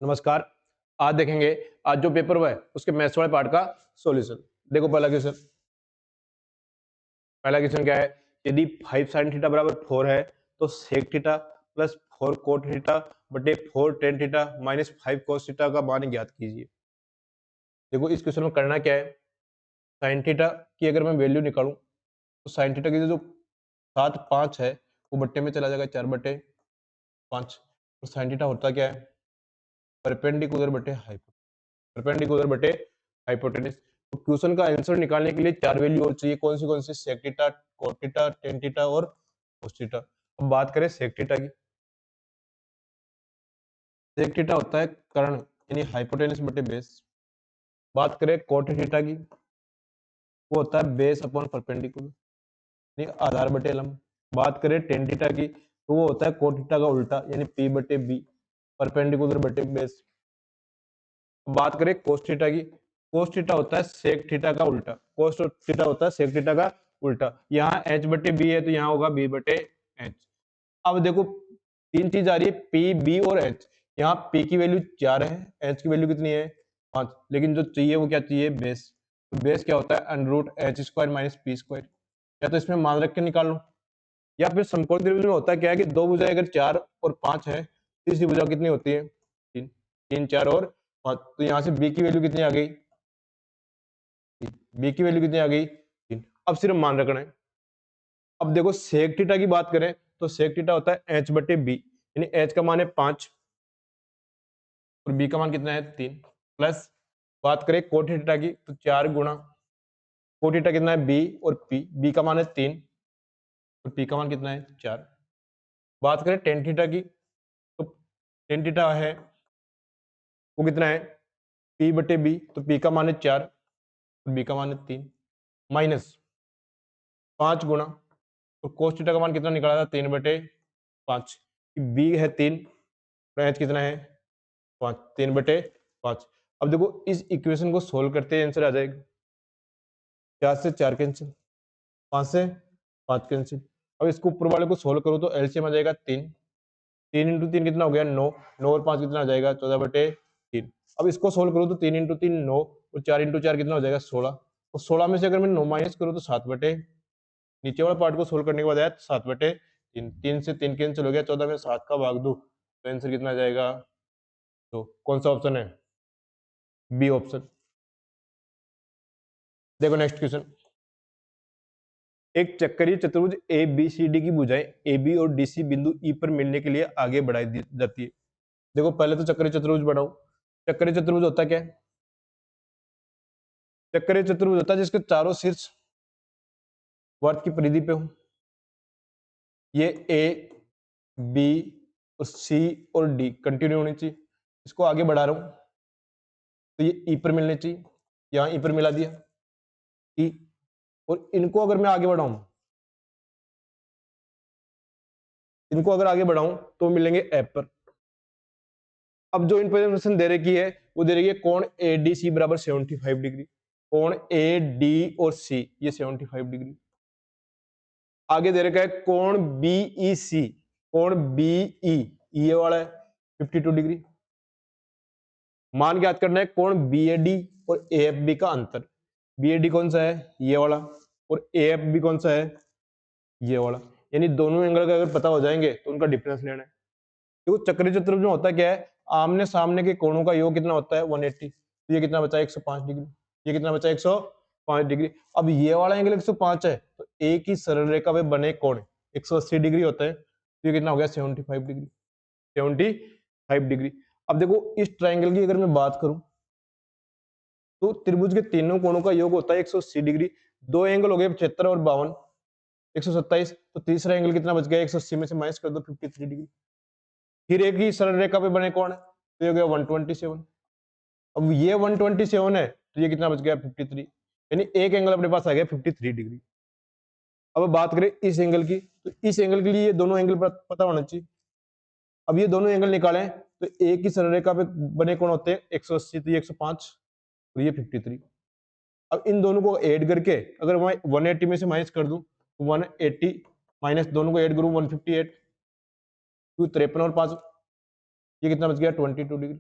नमस्कार। आज देखेंगे, आज जो पेपर हुआ है उसके मैथ्स वाले पार्ट का सॉल्यूशन। देखो पहला क्वेश्चन क्या है। यदि 5 sin थीटा बराबर 4 है तो sec theta plus 4 cot theta बटे 4 tan theta minus 5 cos theta का मान ज्ञात कीजिए। देखो इस क्वेश्चन में करना क्या है। sin थीटा की अगर मैं वैल्यू निकालूं तो sin थीटा की जो 7 5 है वो बट्टे में चला जाएगा 4/5। और sin थीटा होता क्या है, परपेंडिकुलर बटे हाइपोटेन्यूज। तो क्वेश्चन का आंसर निकालने के लिए चार वैल्यू और चाहिए। कौन सी sec theta, cot theta, tan theta और कोस थीटा। अब बात करें सेक थीटा की। सेक थीटा होता है कर्ण यानी हाइपोटेन्यूज बटे बेस। बात करें कोट थीटा की, वो होता है बेस अपॉन परपेंडिकुलर यानी आधार बटे लंब। बात करें टेन थीटा की तो वो होता है कोट थीटा का उल्टा यानी पी बटे बी, परपेंडिकुलर बटे बेस। बात करें कोस थीटा की, कोस थीटा होता है सेक थीटा का उल्टा, कोस थीटा होता है सेक थीटा का उल्टा। यहाँ एच बटे बी है तो यहाँ होगा बी बटे एच। अब देखो तीन चीज आ रही है, पी बी और एच। यहाँ पी की वैल्यू 4 है, एच की वैल्यू कितनी है 5, लेकिन जो चाहिए वो क्या चाहिए, बेस। तो बेस क्या होता है under root H square minus P square. या तो इसमें मान रख के निकाल लो, या फिर समकोण त्रिभुज में होता क्या है कि दो भुजाएं अगर 4 और 5 है, तीसरी भुजा कितनी होती है 3, 3 4 और 5। तो यहाँ से बी की वैल्यू कितनी आ गई, बी की वैल्यू कितनी आ गई 3। अब सिर्फ मान रखना है। अब देखो सेक थीटा की बात करें तो सेक थीटा होता है एच बटे बी, यानी एच का मान है 5 और बी का मान कितना है 3। प्लस बात करें कोट थीटा की तो 4 गुणा कोट थीटा कितना है बी और पी, बी का मान है 3 और पी का मान कितना है 4। बात करें टेन थीटा की तो टेन थीटा है वो कितना है पी बटे बी, तो पी का मान है 4 और बी का मान है 3। माइनस 5 गुणा तो कोस थीटा का मान कितना निकाला था 3/5। बी है 3 और एच कितना है 5, 3/5। अब देखो इस इक्वेशन को सोल्व करते हैं आंसर आ जाएगा 4 से 4 कैंसिल, 5 से 5 कैंसिल। अब इसको ऊपर वाले को सोल्व करो तो एलसीएम आ जाएगा 3, 3 इंटू 3 कितना हो गया 9, 9 और 5 कितना आ जाएगा 14/3। अब इसको सोल्व करो तो 3 इंटू 3 9 और 4 इंटू 4 कितना हो जाएगा 16। और 16 में से अगर मैं 9 माइनस करूँ तो 7/, नीचे वाला पार्ट को सोल्व करने के बाद आया 7/3, 3 से 3 कैंसिल हो गया, 14 में 7 का भाग दो तो आंसर कितना आ जाएगा। तो कौन सा ऑप्शन है, बी ऑप्शन। देखो नेक्स्ट क्वेश्चन। एक चक्करीय चतुर्भुज ए बी सी डी की भुजाएं ए बी और डी सी बिंदु ई पर मिलने के लिए आगे बढ़ाई जाती है। देखो पहले तो चक्करीय चतुर्भुज बनाओ। चक्करीय चतुर्भुज होता क्या है, चक्करीय चतुर्भुज होता है जिसके चारों शीर्ष वर्त की परिधि पे हो। ये ए बी और सी और डी कंटिन्यू होनी चाहिए। इसको आगे बढ़ा रहा हूं तो ये ई पर मिलने चाहिए, यहाँ ई पर मिला दिया ई। और इनको अगर मैं आगे बढ़ाऊं, इनको अगर आगे बढ़ाऊं तो मिलेंगे एफ पर। अब जो इंफॉर्मेशन दे रखी है वो दे रही है कोण ए डी सी बराबर 75 डिग्री। कोण ए डी और सी ये 75 डिग्री। आगे दे रखा है कोण बी ई सी, कोण बी ई ये वाला है 52 डिग्री। मान ज्ञात करना है कोण बी ए डी और ए एफ बी का अंतर। बी ए डी कौन सा है ये वाला और ए एफ बी कौन सा है ये वाला, यानी दोनों एंगल का अगर पता हो जाएंगे तो उनका डिफरेंस लेना है। तो चक्रीय चतुर्भुज में होता क्या है, आमने सामने के कोणों का योग कितना होता है 180। तो ये कितना बचा 105 डिग्री, ये कितना बचा 105 डिग्री। अब ये वाला एंगल 105 है तो एक ही सरल रेखा में बने कोण 180 डिग्री होता है, तो ये कितना हो गया 75 डिग्री, 75 डिग्री। अब देखो इस ट्राइंगल की अगर मैं बात करूं तो त्रिभुज के तीनों कोणों का योग होता है 180 डिग्री। दो एंगल हो गए 75 और 52, 127। तो तीसरा एंगल कितना बच गया 180 में से माइनस कर दो 53 डिग्री। फिर एक ही सरल रेखा पे बने कौन है तो ये हो गया 127। अब ये 127 है तो ये कितना बच गया 53, यानी एक एंगल अपने पास आ गया 53 डिग्री। अब बात करें इस एंगल की तो इस एंगल के लिए ये दोनों एंगल पता होना चाहिए। अब ये दोनों एंगल निकालें तो एक ही सरल रेखा पे बने कौन होते हैं 180, तो ये 105 और ये 53। अब इन दोनों को ऐड करके अगर मैं 180 में से माइनस कर दूं तो 180 माइनस दोनों को ऐड करूं 158, 53 और 5 ये कितना बच गया 22 डिग्री।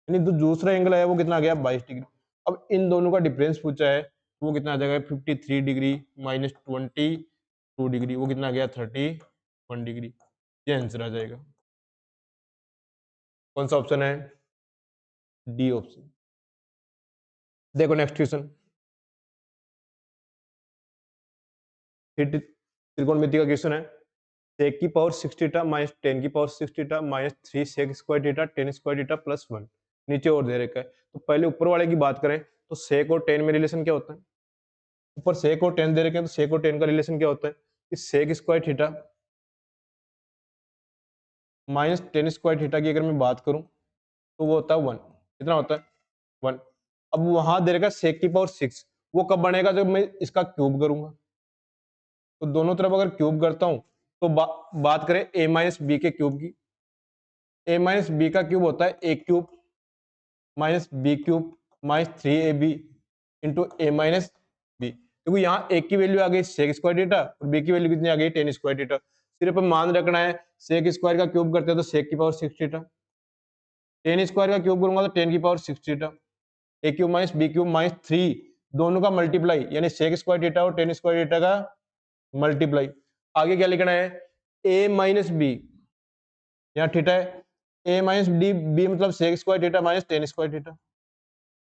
यानी जो दूसरा एंगल है वो कितना आ गया 22 डिग्री। अब इन दोनों का डिफरेंस पूछा है, वो कितना आ जाएगा 53 डिग्री माइनस 22 डिग्री, वो कितना आ गया 31 डिग्री। ये आंसर आ जाएगा। कौन सा ऑप्शन है? D option. देखो नेक्स्ट क्वेश्चन, त्रिकोणमिति का क्वेश्चन है। सेक की पावर 6 थीटा माइनस 10 की power 6 theta minus 3 sec square theta 10 square theta plus 1, नीचे और दे रखा है। तो पहले ऊपर वाले की बात करें तो सेक और 10 में रिलेशन क्या होता है? ऊपर सेक और 10 दे रखे हैं, तो सेक और 10 का रिलेशन क्या होता है कि sec square theta minus 10 square theta की अगर मैं बात करूं तो वो होता है 1। कितना होता है? 1। अब वहां दे रखा है सेक की पावर 6, वो कब बनेगा? जब मैं इसका क्यूब करूंगा। तो दोनों तरफ अगर क्यूब करता हूं तो बात करें a माइनस बी के क्यूब की, a माइनस बी का क्यूब होता है a cube minus B cube minus 3ab into A minus B. क्योंकि यहाँ एक की वैल्यू आ गई सेक स्क्वायर थीटा और बी की वैल्यू कितनी आ गई 10 स्क्वायर थीटा। सिर्फ मान रखना है सेक स्क्वायर का क्यूब करते हैं तो सेक की पावर 6 थीटा, 10 स्क्वायर का क्यूब करूंगा तो 10 की power 6 theta, A cube minus B cube minus 3, दोनों का मल्टीप्लाई यानी सेक स्क्वायर थीटा और 10 स्क्वायर थीटा का मल्टीप्लाई। आगे क्या लिखना है? ए माइनस बी, यहाँ थीटा है, ए माइनस डी बी मतलब sec square theta minus 10 square theta,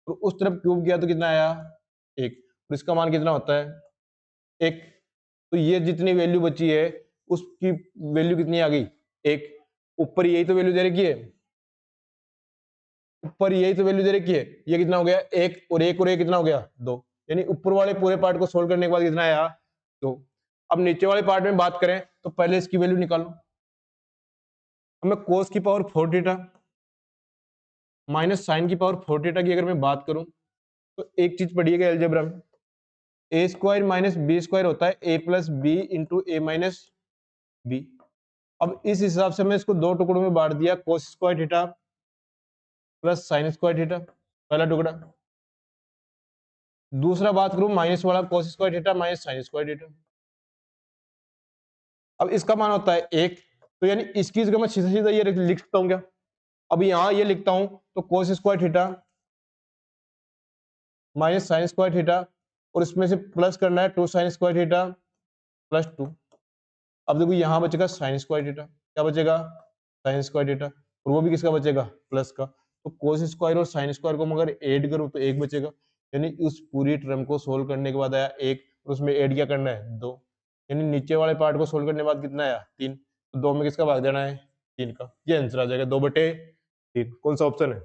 तो उस तरफ क्यूब किया तो कितना आया? 1। और इसका मान कितना होता है? 1। तो ये जितनी वैल्यू बची है उसकी वैल्यू कितनी आ गई? 1। ऊपर यही तो वैल्यू दे रखी है, ऊपर यही तो वैल्यू दे रखी है। ये कितना हो गया? 1 और 1 और 1 कितना हो गया? 2। यानी ऊपर वाले पूरे पार्ट को सोल्व करने के बाद कितना आया? 2। अब नीचे वाले पार्ट में बात करें तो पहले इसकी वैल्यू निकालो। अब मैं कोस की पावर 4 थीटा माइनस साइन की पावर 4 थीटा की अगर मैं बात करूं तो एक चीज पढ़िएगा अलजेब्रा में, ए स्क्वायर माइनस बी स्क्वायर होता है ए plus B into A minus B. अब इस हिसाब से मैं इसको दो टुकड़ों में बांट दिया, कोस square theta plus sign square theta, पहला टुकड़ा। दूसरा बात करूं माइनस वाला, कोस square theta minus sign square theta. अब इसका मान होता है 1, तो यानी इसकी जगह मैं सीधा सीधा ये लिख सकता हूं क्या? अब यहां ये लिखता हूं तो कोस square theta minus sign square theta और इसमें से प्लस करना है 2 साइन स्क्वायर थीटा प्लस 2। अब देखो यहां बचेगा साइन स्क्वायर थीटा, क्या बचेगा? साइन स्क्वायर थीटा, और वो भी किसका बचेगा? प्लस का। तो कोस स्क्वायर और साइन स्क्वायर को मगर ऐड करूं तो 1 बचेगा, यानी उस पूरी टर्म को सोल्व करने के बाद आया 1 और उसमें ऐड क्या करना है? 2। यानी नीचे वाले पार्ट को सोल्व करने के बाद कितना आया? 3। तो 2 में किसका भाग देना है? 3 का। ये आंसर आ जाएगा 2/3। कौन सा ऑप्शन है?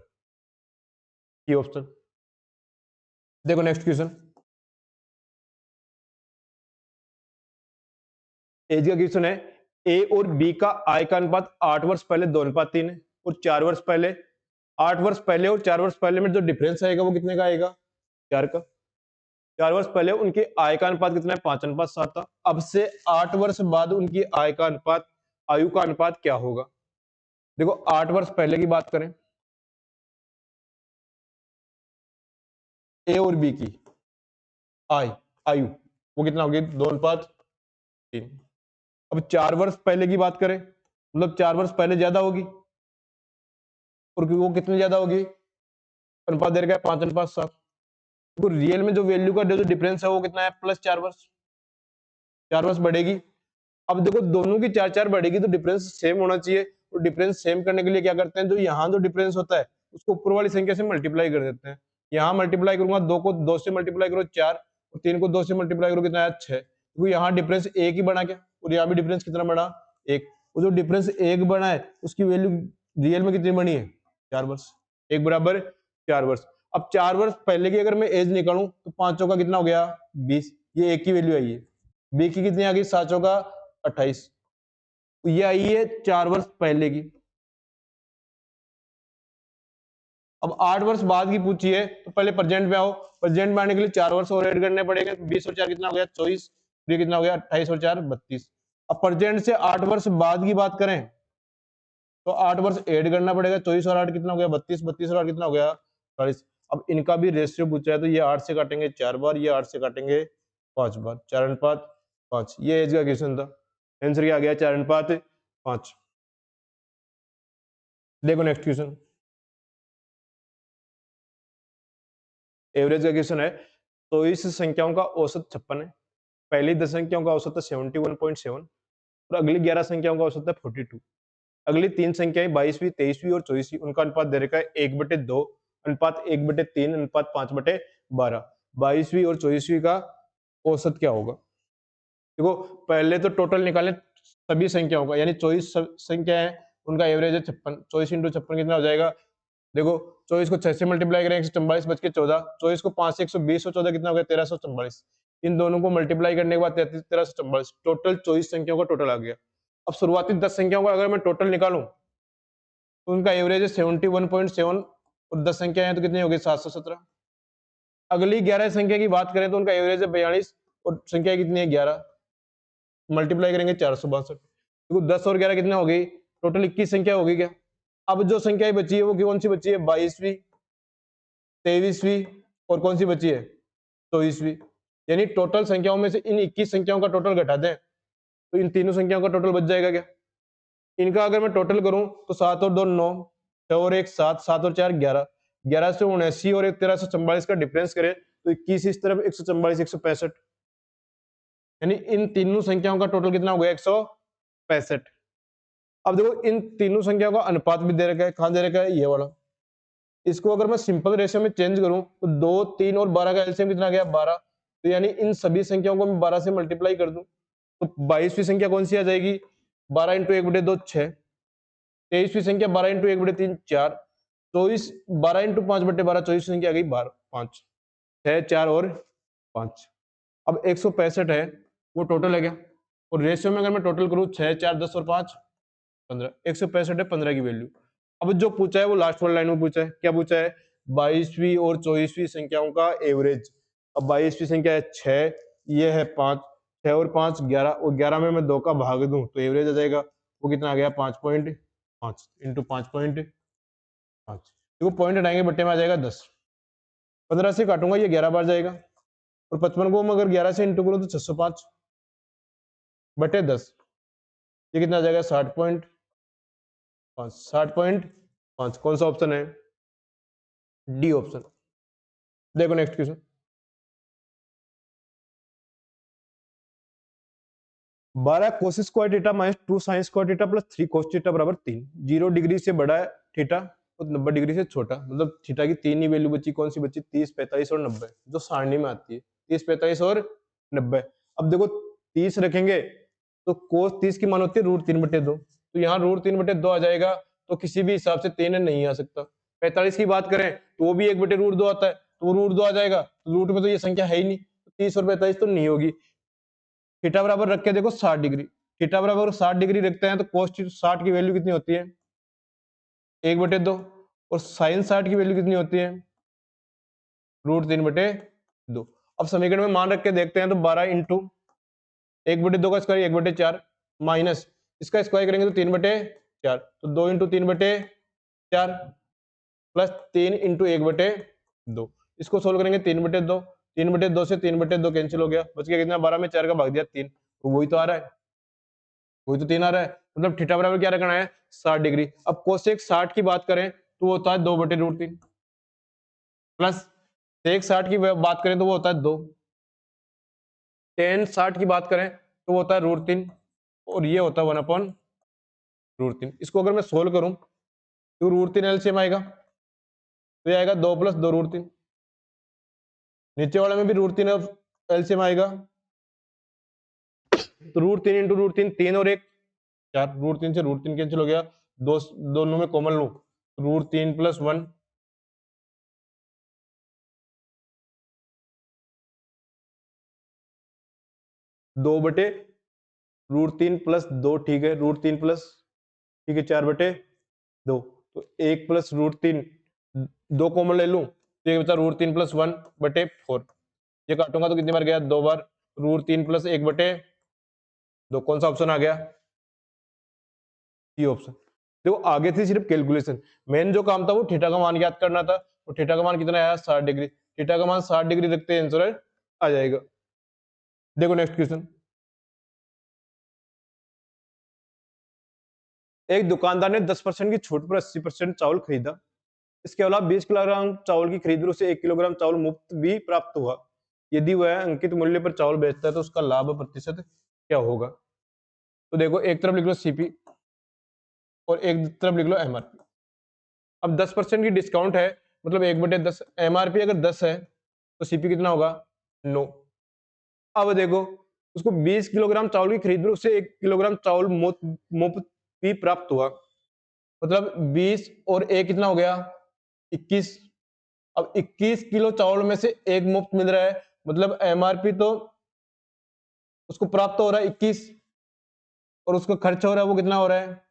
ये ऑप्शन। देखो नेक्स्ट क्वेश्चन, एज का क्वेश्चन है। ए और बी का आय का अनुपात 8 वर्ष पहले 2:3 है और 4 वर्ष पहले, 8 वर्ष पहले और 4 वर्ष पहले में जो डिफरेंस आएगा वो कितने का आएगा? 4 का। 4 वर्ष पहले उनके आय का अनुपात कितना है? 5:7 था। अब से 8 वर्ष बाद उनकी आय का अनुपात, आयु का अनुपात क्या होगा? देखो 8 वर्ष पहले की बात करें, ए और बी की आय, आयु, वो कितना होगी? 2:3। अब 4 वर्ष पहले की बात करें, मतलब 4 वर्ष पहले ज्यादा होगी, और वो कितनी ज्यादा होगी? अनुपात दे रखा है 5:7। तो रियल में जो वैल्यू का जो डिफरेंस है वो कितना है? प्लस 4 वर्ष, 4 वर्ष बढ़ेगी। अब देखो दोनों की 4-4 बढ़ेगी तो डिफरेंस सेम होना चाहिए, तो डिफरेंस सेम करने के लिए क्या करते हैं, जो यहाँ जो डिफरेंस होता है उसको ऊपर वाली संख्या से मल्टीप्लाई कर देते हैं। यहाँ मल्टीप्लाई करूंगा, 2 को 2 से मल्टीप्लाई करो 4, और 3 को 2 से मल्टीप्लाई करो कितना आया? 6। क्योंकि यहाँ डिफरेंस एक ही बना क्या, और यहाँ भी डिफरेंस कितना बना? 1। वो जो डिफरेंस एक बना है उसकी वैल्यू रियल में कितनी बनी है? 4 वर्ष। 1 बराबर 4 वर्ष। अब 4 वर्ष पहले की अगर मैं एज निकालूं तो 5 का कितना हो गया? 20। ये एक की वैल्यू आई है। बी की कितनी आ गई? 7 का 28। तो ये आई है 4 वर्ष पहले की। अब 8 वर्ष बाद की पूछी है तो पहले प्रेजेंट में आओ, प्रेजेंट में आने के लिए 4 वर्ष और ऐड करने पड़ेंगे। 20 और 4 कितना हो गया? 24। ये कितना हो गया? 28 और 4 32। अब प्रेजेंट से 8 वर्ष बाद की बात करें तो 8 वर्ष ऐड करना पड़ेगा। 24 और 8 कितना हो गया? 32। 32 और 8 कितना हो गया? 40। अब इनका भी रेशियो पूछा है तो ये 8 से काटेंगे 4 बार, ये 8 से काटेंगे 5 बार, 4:5। ये एज का क्वेश्चन था। आंसर क्या आ गया? 4:5। देखो नेक्स्ट क्वेश्चन, एवरेज का क्वेश्चन है। तो इस संख्याओं का औसत 56 है, पहली 10 संख्याओं का औसत है 71.7 और अगली 11 संख्याओं का औसत है 42। अगली 3 संख्याएं 22वीं, 23वीं और 24वीं, उनका अनुपात दे रखा है 1/2, अनुपात 1/3, अनुपात 5/12। 22वीं और 24वीं का औसत क्या होगा? देखो पहले तो टोटल निकालें सभी संख्याओं का, यानी 24 संख्या है, उनका एवरेज है 56। 24 इंटू 56 कितना हो जाएगा? देखो 24 को 6 से मल्टीप्लाई करें 144 बच के 14, 24 को 5 से 120 और 14 कितना हो गया? 1344। इन दोनों को मल्टीप्लाई करने के बाद 1344, टोटल 24 संख्याओं का टोटल आ गया। अब शुरुआती 10 संख्याओं का अगर मैं टोटल निकालूं तो उनका एवरेज है 71.7 और 10 संख्या है तो कितनी होगी? 717। अगली 11 संख्या की बात करें तो उनका एवरेज है 42 और संख्या कितनी है? 11, मल्टीप्लाई करेंगे 462। देखो 10 और 11 कितना हो गई? टोटल 21 संख्या होगी क्या? अब जो संख्या बची है वो कौन सी बची है? 22वीं, 23वीं और कौन सी बची है? 24वीं। यानी टोटल संख्याओं में से इन 21 संख्याओं का टोटल घटा दें तो इन तीनों संख्याओं का टोटल बच जाएगा क्या? इनका अगर मैं टोटल करूं तो 7 और 2 9, 6 और 1 7, 7 और 4 11, 11 से 79 और 1 1344 का डिफरेंस करें तो 21 इस तरफ 144 165, यानी इन तीनों संख्याओं का टोटल कितना हो गया? 165। अब देखो इन तीनों संख्याओं का अनुपात भी दे रखा है, कहां दे रखा है? ये वाला। इसको अगर मैं सिंपल रेशियो में चेंज करूं तो 2 3 और 12 का एलसीएम कितना गया? 12। तो यानी इन सभी संख्याओं को मैं 12 से मल्टीप्लाई कर दूं तो 22वीं संख्या कौन सी आ जाएगी? 12 इंटू 1/2 6, 23वीं संख्या 12 इंटू 1/3 4, 24 12 इंटू 5/12 24 संख्या आ गई 12 5 6 4 और 5। अब 165 है वो टोटल है क्या? और रेशियो में अगर मैं टोटल करूं 6 4 10 और 5 15, 165 है 15 की वैल्यू। अब जो पूछा है वो लास्ट वाली लाइन में पूछा है, क्या पूछा है? 22वीं और 24वीं संख्याओं का एवरेज। अब 22वीं संख्या है 6, ये है 5, 6 और 5 11 और 11 में मैं 2 का भाग दूं तो एवरेज आ जाएगा। वो कितना आ गया? 5.5 इंटू 5.5। देखो पॉइंट हटाएंगे बट्टे में आ जाएगा 10। 15 से काटूंगा ये 11 बार जाएगा और 55 को मैं अगर 11 से इंटू करूं तो 605 बटे 10, ये कितना आ जाएगा? 60.5। 60.5 कौन सा ऑप्शन है? D option. देखो next question. 12 cos square theta minus 2 sine square theta plus 3 cos theta बराबर 3। 0 डिग्री से बड़ा है थीटा और 90 डिग्री से छोटा, मतलब थीटा की तीन ही वैल्यू बची, कौन सी बची? 30 45 और 90, जो सारणी में आती है 30 45 और 90। अब देखो 30 रखेंगे तो कोस 30 की मान होती है √3/2, तो यहाँ √3/2 आ जाएगा, तो किसी भी हिसाब से 3 नहीं आ सकता। 45 की बात करें तो वो भी 1/√2 आता है, तो √2 आ जाएगा, रूट में तो ये संख्या है ही नहीं, 30 और 45 तो नहीं होगी। थीटा बराबर रख के देखो 60 डिग्री, थीटा बराबर 60 डिग्री रखते हैं तो कोस 60 की वैल्यू कितनी होती है? 1/2। और साइन 60 की वैल्यू कितनी होती है? √3/2। अब समीकरण में मान रख के देखते हैं तो 12 इंटू 1/2 का स्क्वायर 1/4 माइनस इसका स्क्वायर करेंगे तो 3/4, तो 2 इंटू 3/4 प्लस 3 इंटू 1/2। इसको सोल्व करेंगे 3/2, 3/2 से 3/2 कैंसिल हो गया, बच गया कितना? 12 में 4 का भाग दिया 3, तो वही तो आ रहा है, वही तो 3 आ रहा है। मतलब थीटा बराबर क्या रखना है? 60 डिग्री। अब कोसेक 60 की बात करें तो वो होता है 2/√3 प्लस सेक 60 की बात करें तो वो होता है 2, टेन 60 की बात करें तो वो होता है √3 और ये होता है 1/√3। इसको अगर मैं सोल्व करूं तो √3 एलसीएम आएगा, तो ये आएगा 2 + 2√3। नीचे वाले में भी √3 एलसीएम आएगा, तो √3 इंटू √3 3 और 1 4, √3 से √3 कैंसिल हो गया, दो दोनों में कॉमन लो, √3 + 1 2/√3 + 2, ठीक है, √3 प्लस, ठीक है 4/2, तो 1 + √3 2 कॉमन ले लूं तो ये बचा √3 + 1/4। ये काटूंगा तो कितनी बार गया? 2 बार, √3 + 1/2। कौन सा ऑप्शन आ गया? C option. देखो आगे थी सिर्फ कैलकुलेशन, मेन जो काम था वो थीटा का मान याद करना था, और थीटा का मान कितना आया? 60 डिग्री। थीटा का मान 60 डिग्री रखते हैं आंसर आ जाएगा। देखो नेक्स्ट क्वेश्चन। एक दुकानदार ने 10% की छूट पर 80% चावल खरीदा इसके अलावा 20 किलोग्राम चावल की खरीद से 1 किलोग्राम चावल मुफ्त भी प्राप्त हुआ। यदि वह अंकित मूल्य पर चावल बेचता है तो उसका लाभ प्रतिशत क्या होगा? तो देखो, एक तरफ लिख लो सीपी और एक तरफ लिख लो एमआरपी। अब 10% की डिस्काउंट है, मतलब 1/10। एमआरपी अगर 10 है तो सीपी कितना होगा? 9। अब देखो, उसको 20 किलोग्राम चावल की खरीद में उससे 1 किलोग्राम चावल मुफ्त भी प्राप्त हुआ, मतलब 20 और 1 कितना हो गया? 21। अब 21 किलो चावल में से एक मुफ्त मिल रहा है, मतलब एमआरपी तो उसको प्राप्त हो रहा है 21 और उसका खर्च हो रहा है वो कितना हो रहा है?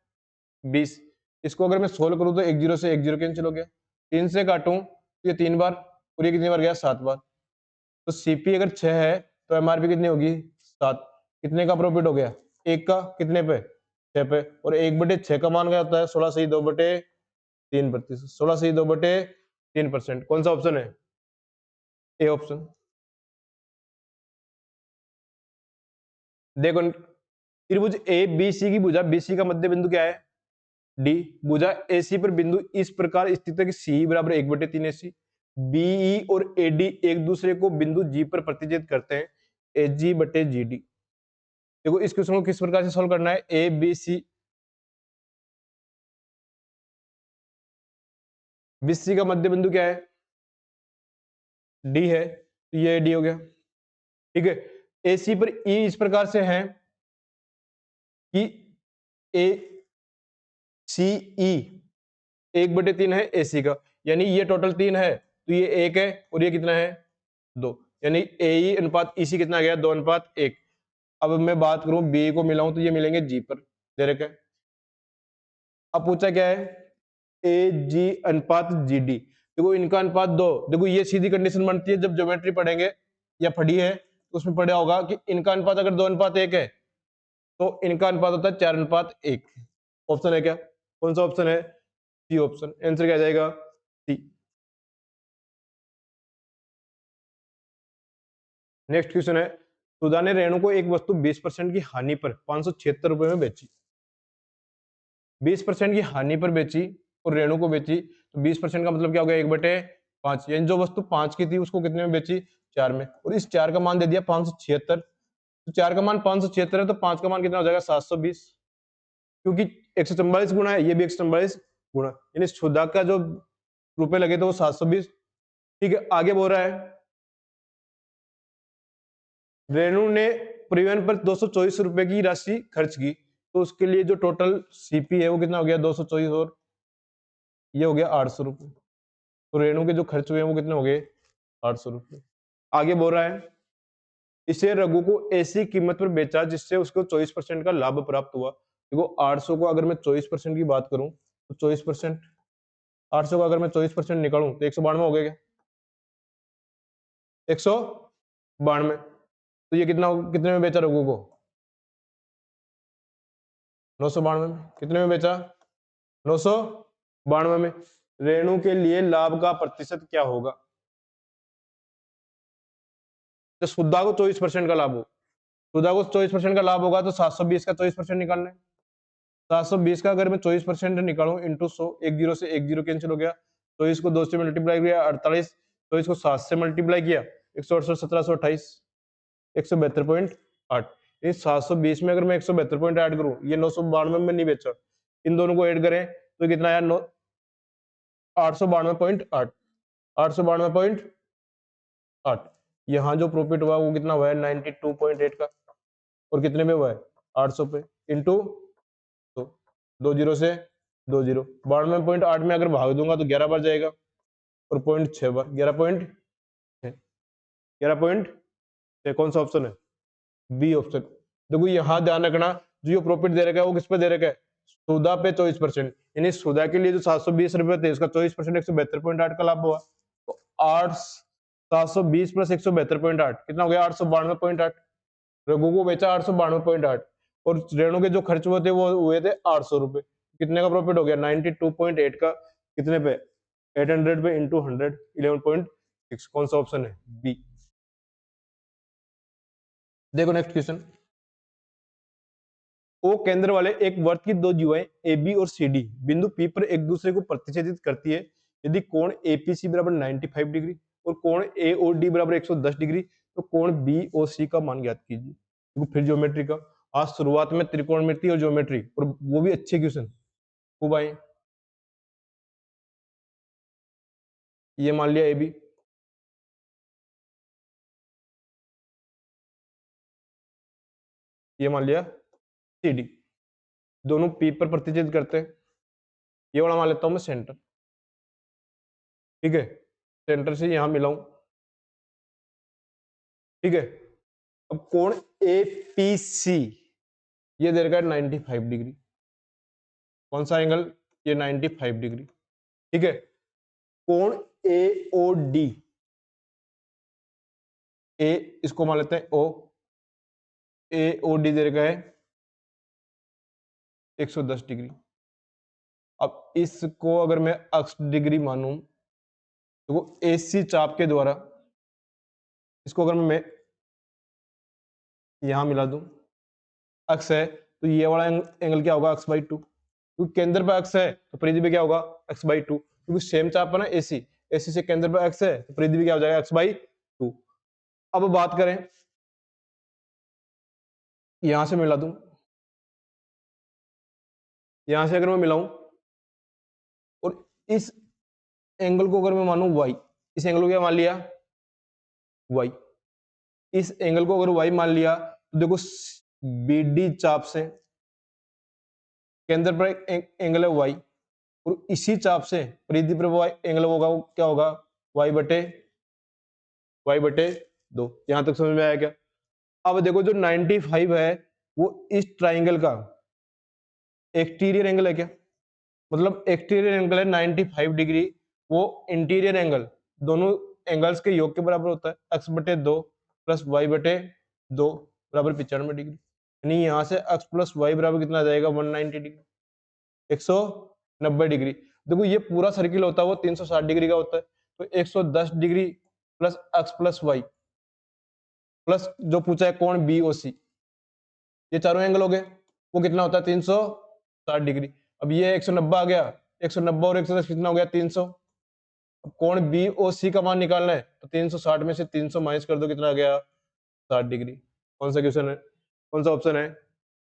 20। इसको अगर मैं सोल्व करूं तो 1 जीरो से 1 जीरो कैंसिल हो गया, 3 से काटूं तो ये 3 बार और ये कितनी बार गया? 7 बार। तो सीपी अगर 6 है तो एमआरपी कितनी होगी? 7। कितने का प्रॉफिट हो गया? 1 का। कितने पे? 6 पे। और 1/6 का मान क्या होता है? 16/2/3%। 16/2/3%। कौन सा ऑप्शन है? A option. देखो, त्रिभुज ए बी सी की भुजा बीसी का मध्य बिंदु क्या है? डी। भुजा एसी पर बिंदु इस प्रकार स्थित है कि सी बराबर 1/3 एसी। बीई और एडी एक दूसरे को बिंदु जी पर प्रतिच्छेद करते हैं, AG/GD। देखो, इस क्वेश्चन को किस प्रकार से सॉल्व करना है? ए बी सी, बीसी का मध्य बिंदु क्या है? डी है, तो ये डी हो गया। ठीक है। एसी पर ई इस प्रकार से है कि ए सी ई 1/3 है एसी का, यानी ये टोटल 3 है तो ये 1 है और ये कितना है? 2। यानी ए अनुपात ईसी कितना आ गया? 2:1। अब मैं बात करूं बी को मिलाऊं तो ये मिलेंगे जी पर, दे रखे। अब पूछा क्या है? ए जी अनुपात जी डी। देखो, इनका अनुपात 2। देखो, ये सीधी कंडीशन बनती है जब ज्योमेट्री पढ़ेंगे या पढ़ी है तो उसमें पढ़ा होगा कि इनका अनुपात अगर 2:1 है तो इनका अनुपात होता है 4:1। ऑप्शन है क्या? कौन सा ऑप्शन है? C option. आंसर क्या आ जाएगा? सी। नेक्स्ट क्वेश्चन है, सुधा ने रेणु को एक वस्तु 20% की हानि पर 576 रुपए में बेची। 20% की हानि पर बेची और रेणु को बेची, तो 20% का मतलब क्या हो गया? 1/5। यानी जो वस्तु 5 की थी उसको कितने में बेची? 4 में। और इस 4 का मान दे दिया 576, तो 4 का मान 576 है तो 5 का मान कितना हो जाएगा? 720। क्योंकि 144 गुना है, ये भी 144 गुना, यानी सुधा का जो रुपए लगे थे वो 720। ठीक है, आगे बोल रहा है रेणु ने परिवहन पर 224 रुपए की राशि खर्च की, तो उसके लिए जो टोटल सीपी है वो कितना हो गया? 224 और ये हो गया 800 रुपए। तो रेणु के जो खर्च हुए हैं वो कितने हो गए? 800 रुपए। आगे बोल रहा है इसे रघु को ऐसी कीमत पर बेचा जिससे उसको 24% का लाभ प्राप्त हुआ। देखो, 800 को अगर मैं 24% की बात करूं तो 24%, 800 को अगर मैं 24% निकालूं तो 192 हो गया क्या? 192। तो ये कितने में बेचा रघु को? 992 में। कितने में बेचा? 992 में। रेणु के लिए लाभ का प्रतिशत क्या होगा? तो सुधा को 24% का लाभ हो, सुधा को 24% का लाभ होगा तो 720 का 24% निकालना है। 720 का अगर मैं 24% निकालूं इंटू 100, 1 जीरो से 1 जीरो कैंसिल हो गया, तो इसको 2 से मल्टीप्लाई किया 48, तो इसको 7 से मल्टीप्लाई किया 168, 1728, 172.8। इस 720 में अगर मैं 172 ऐड करूं, ये 992 में नहीं बेचा, इन दोनों को ऐड करें तो कितना आया? 892.8। 892.8। यहाँ जो प्रॉफिट हुआ वो कितना हुआ है? 92.8 का। और कितने में हुआ है? 800 पे। इंटू 2, 2 जीरो से 2 जीरो, 92.8 में अगर भाग दूंगा तो 11 बार जाएगा और 0.6 बार, 11.6। कौन सा ऑप्शन है? B option. देखो, यहां ध्यान रखना, जो ये प्रॉफिट दे रखा है वो किस पे दे रखा है? सुधा पे 24%। यानी सुधा के लिए जो 720 रुपए थे उसका 24% 172.8 का लाभ हुआ, तो 720 प्लस 172.8 कितना हो गया? 892.8। रघु को बेचा 892.8 और रेणु के जो खर्च हुए थे वो हुए थे 800 रुपए। कितने का प्रॉफिट हो गया? 92.8 का। कितने पे? 800 पे इंटू 100, 11.6। कौन सा ऑप्शन है? बी। देखो नेक्स्ट क्वेश्चन, ओ केंद्र वाले एक वर्त की दो जीवाएं ए बी और सी डी बिंदु पी पर एक दूसरे को प्रतिच्छेदित करती है, यदि कोण एपीसी बराबर 95 डिग्री और कोण एओडी बराबर 110 डिग्री तो कोण बीओसी का मान ज्ञात कीजिए। देखो फिर ज्योमेट्री का, आज शुरुआत में त्रिकोणमिति और ज्योमेट्री, और वो भी अच्छे क्वेश्चन खूब आए। ये मान लिया ए बी, ये मान लिया सी डी, दोनों पी पर प्रतिच्छेद करते हैं। ये वाला मान लेता हूं मैं सेंटर, ठीक है, सेंटर से यहां मिलाऊं, ठीक है। अब कोण एपीसी ये दे रखा है 95 डिग्री, कौन सा एंगल, ये 95 डिग्री, ठीक है। कोण एओडी, ए इसको मान लेते हैं ओ, एओडी दे रखा है 110 डिग्री। अब इसको अगर मैं अक्ष डिग्री मानूं तो वो एसी चाप के द्वारा, इसको अगर मैं यहां मिला दूं, अक्ष है तो ये वाला एंगल क्या होगा, x बाई टू, क्योंकि केंद्र पर अक्ष है तो परिधि पे क्या होगा, x बाई टू, क्योंकि सेम चाप है ना एसी, एसी से केंद्र पर अक्ष है तो परिधि पे क्या हो जाएगा, x बाई टू। अब बात करें, यहां से मिला दूं, यहां से अगर मैं मिलाऊं और इस एंगल को अगर मैं मानूं y, इस एंगल को क्या मान लिया, y, इस एंगल को अगर y मान लिया तो देखो बीडी चाप से केंद्र पर एक एंगल है y, और इसी चाप से परिधि पर y एंगल होगा, वो क्या होगा, y बटे 2। यहां तक समझ में आया क्या? अब देखो जो 95 है वो इस ट्राइंगल का एक्सटीरियर एंगल है क्या, मतलब एक्सटीरियर एंगल है 95 डिग्री, वो इंटीरियर एंगल दोनों एंगल्स के योग के बराबर होता है, x बटे 2 प्लस y बटे 2 बराबर 95 डिग्री, यानी यहां से x प्लस वाई बराबर कितना आ जाएगा, 190 डिग्री, 190 डिग्री। देखो ये पूरा सर्किल होता है वो 360 डिग्री का होता है, तो 110 degree plus x plus Y plus जो पूछा है कोण बी ओ सी, ये चारों एंगल हो गए, वो कितना होता है 360 डिग्री। अब ये 190 आ गया, 190 और 110 कितना हो गया, 300। अब कोण बी ओ सी का मान निकालना है तो 360 में से 300 माइनस कर दो, कितना आ गया, 60 डिग्री। कौन सा क्वेश्चन है, कौन सा ऑप्शन है,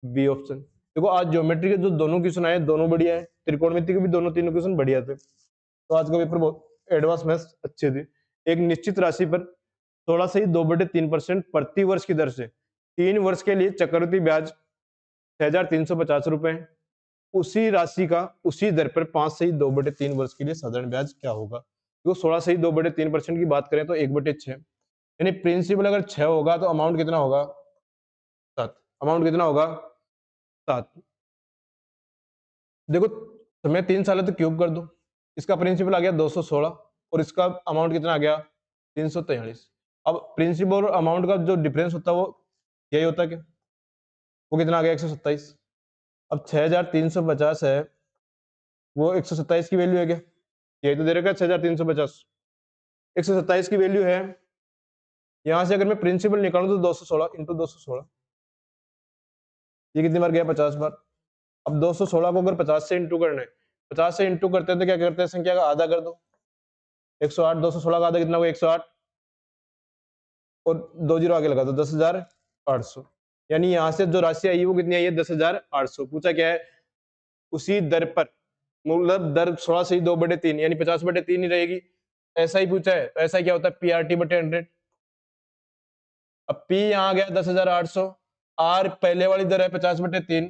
बी ऑप्शन। देखो आज ज्योमेट्री के जो दोनों क्वेश्चन आए दोनों बढ़िया है, त्रिकोणमिति के भी दोनों तीनों क्वेश्चन बढ़िया थे, तो आज का पेपर बहुत एडवांस मैथ्स अच्छे थे। एक निश्चित राशि पर 16 से 2/3% प्रति वर्ष की दर से 3 वर्ष के लिए चक्रवृद्धि ब्याज 6,350 रुपए है, उसी राशि का उसी दर पर 5 से 2/3 वर्ष के लिए साधारण ब्याज क्या होगा। तो 16 से 2/3% की बात करें तो 1/6, यानी प्रिंसिपल अगर 6 होगा तो अमाउंट कितना होगा, 7, अमाउंट कितना होगा, 7। देखो समय 3 साल है तो क्यूब कर दो, इसका प्रिंसिपल आ गया 216 और इसका अमाउंट कितना आ गया, 343। अब प्रिंसिपल और अमाउंट का जो डिफरेंस होता है वो यही होता है क्या, वो कितना आ गया, 127। अब 6,350 है, वो 127 की वैल्यू है क्या, यही तो दे रखा है 6,350, 127 की वैल्यू है। यहां से अगर मैं प्रिंसिपल निकालूं तो 216 इंटू 216, ये कितनी बार गया, 50 बार। अब 216 को अगर 50 से इंटू करना है, 50 से इंटू करते हैं तो क्या करते हैं, संख्या का आधा कर दो, 108, 216 का आधा कितना हुआ, 108, और 2 जीरो आगे लगा दो, 10,800। यानी यहां से जो राशि आई है वो कितनी आई है, 10,800। पूछा क्या है, उसी दर पर, मतलब दर 16 से 2/3 यानी 50/3 ही रहेगी, ऐसा ही पूछा है। तो ऐसा क्या होता है, पीआरटी बटे 100। अब पी यहाँ आ गया 10,800, आर पहले वाली दर है 50/3,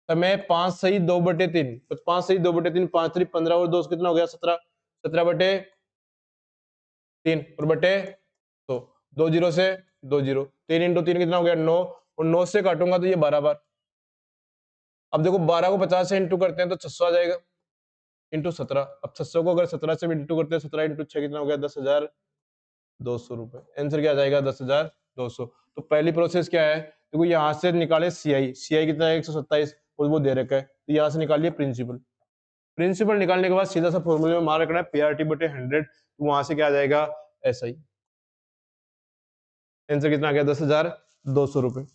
समय 5 सही 2/3, तो 5 सही 2/3, 5 3 15 और 2 कितना हो गया, 17, 17/3 और बटे 2, 2 जीरो से 2 जीरो, 3 इंटू 3 कितना हो गया, 9, और 9 से काटूंगा तो ये 12 बार। अब देखो 12 को 50 से इंटू करते हैं तो 600 आ जाएगा, इंटू 17। अब 600 को अगर 17 से इंटू करते हैं, 17 इंटू 6 कितना हो गया, 10,200 रुपए। आंसर क्या आ जाएगा, 10,200। तो पहली प्रोसेस क्या है, देखो यहाँ से निकाले सीआई, सीआई कितना है, 127, और वो दे रखा है, तो यहाँ से निकालिए प्रिंसिपल। प्रिंसिपल निकालने के बाद सीधा सा फॉर्मूले में मान रखना है पीआरटी बटे 100, तो वहां से क्या आ जाएगा, ऐसा ही। आंसर कितना आ गया, 10,200 रुपए।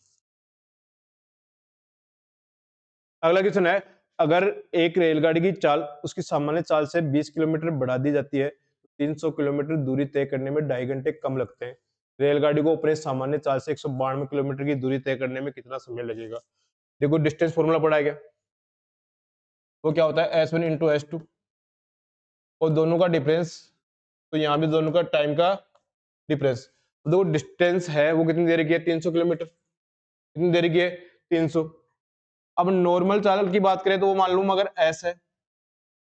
अगला क्वेश्चन है, अगर एक रेलगाड़ी की चाल उसकी सामान्य चाल से 20 किलोमीटर बढ़ा दी जाती है तो 300 किलोमीटर दूरी तय करने में 2.5 घंटे कम लगते हैं। रेलगाड़ी को अपने सामान्य चाल से 192 किलोमीटर की दूरी तय करने में कितना समय लगेगा? देखो डिस्टेंस फॉर्मूला पढ़ा है क्या? वो क्या होता है S1 इंटू S2 और दोनों का डिफरेंस, तो यहाँ भी दोनों का टाइम का डिफरेंस। तो देखो डिस्टेंस है वो कितनी देर की है? 300 किलोमीटर। कितनी देर की है? 300। अब नॉर्मल चाल की बात करें तो वो मालूम अगर S है,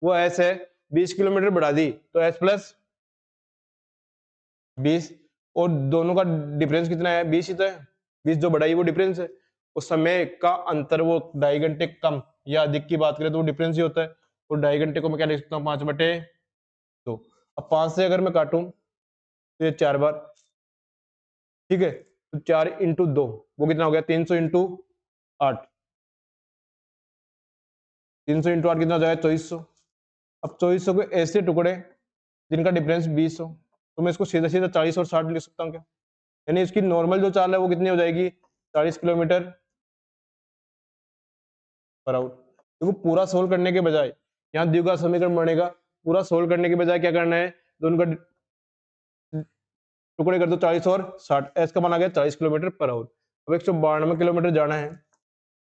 वो S है 20 किलोमीटर बढ़ा दी तो S प्लस 20 और दोनों का डिफरेंस कितना है? 20 ही तो है। 20 जो बढ़ाई वो डिफरेंस है। उस समय का अंतर वो 2.5 घंटे कम या अधिक की बात करें तो वो डिफरेंस ही होता है। और 2.5 घंटे को मैं क्या लिख सकता हूँ? 5/2। अब 5 से अगर मैं काटूं तो ये 4 बार, ठीक है, तो 4 इंटू 2 वो कितना हो गया? 300 इंटू 8। 300 इंटू 8 कितना हो जाएगा? 2400। अब 2400 को ऐसे टुकड़े जिनका डिफरेंस 20 हो तो मैं इसको सीधा सीधा 40 और 60 लिख सकता हूँ क्या? यानी इसकी नॉर्मल जो चाल है वो कितनी हो जाएगी? 40 किलोमीटर पर आवर। देखो पूरा सोल्व करने के बजाय यहाँ द्विघात समीकरण बनेगा। पूरा सोल्व करने के बजाय क्या करना है? दोनों का टुकड़े कर दो 40 और 60। एस का मान आ गया 40 किलोमीटर पर आवर। अब 192 किलोमीटर जाना है